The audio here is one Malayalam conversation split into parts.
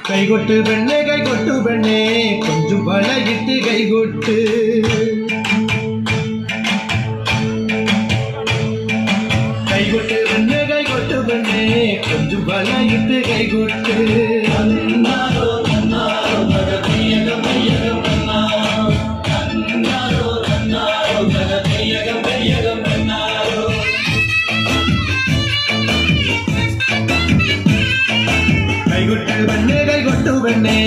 കൈകൊട്ട് പെണ്ണേ കൈകൊട്ടു പെണ്ണേ കൊഞ്ചും വളയിട്ട് കൈകൊട്ട് കൈകൊട്ട് പെണ്ണേ കൈകൊട്ടു പെണ്ണേ കൊഞ്ചും വളയിട്ട് കൈകൊട്ട് കൈകൊട്ട് പെണ്ണേ കൈകൊട്ടു പെണ്ണേ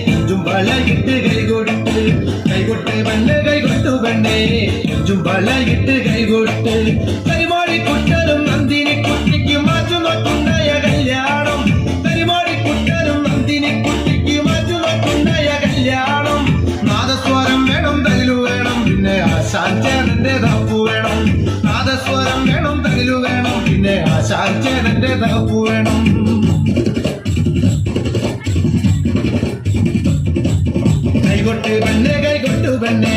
കൊഞ്ചും വളയിട്ട് കൈകൊട്ട് കൈകൊട്ട് പെണ്ണേ കൈകൊട്ടു പെണ്ണേ കൊഞ്ചും വളയിട്ട് കൈകൊട്ട് കരിമാടി കുട്ടനും നന്ദിനി കുട്ടിക്ക് മാറ്റു നോക്കുണ്ടായ കല്യാണം കരിമാടി കുട്ടനും നന്ദിനി കുട്ടിക്ക് മാറ്റു നോക്കുണ്ടായ കല്യാണം നാദസ്വരം വേണം തകിലു വേണം പിന്നെ ആശാഞ്ചേനന്റെ തപ്പു വേണം നാദസ്വരം വേണം തകിലു വേണം പിന്നെ ആശാഞ്ചേനന്റെ തപ്പു വേണം കൈകൊട്ട് പെണ്ണേ കൈകൊട്ടു പെണ്ണേ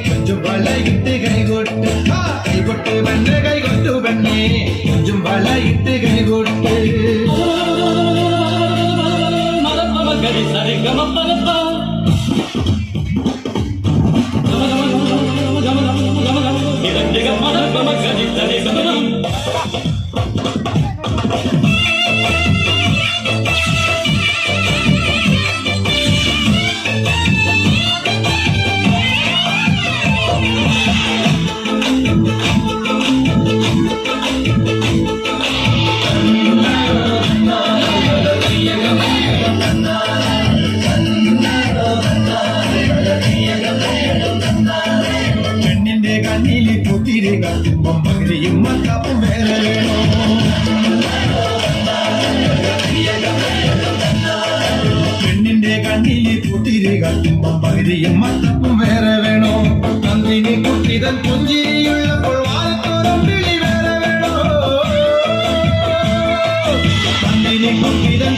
കൊഞ്ചും വളയിട്ട് കൈകൊട്ട് കൈകൊട്ട് പെണ്ണേ കൈകൊട്ടു പെണ്ണേ കൊഞ്ചും വളയിട്ട് കൈകൊട്ട് പെണ്ണിന്റെ കണ്ണില് പുത്തിരി കത്തുമ്പം പകുതിയും മത്തപ്പും വേറെ വേണോ പെണ്ണിന്റെ കണ്ണില് പുത്തിരി കത്തുമ്പം പകുതിയും മത്തപ്പും വേറെ വേണോ നന്ദിനി കുട്ടിതൻ പുഞ്ചിരിയുള്ളപ്പോൾ വാരത്തോരം വിളി വേറെ വേണോ നന്ദിനി കുട്ടിതൻ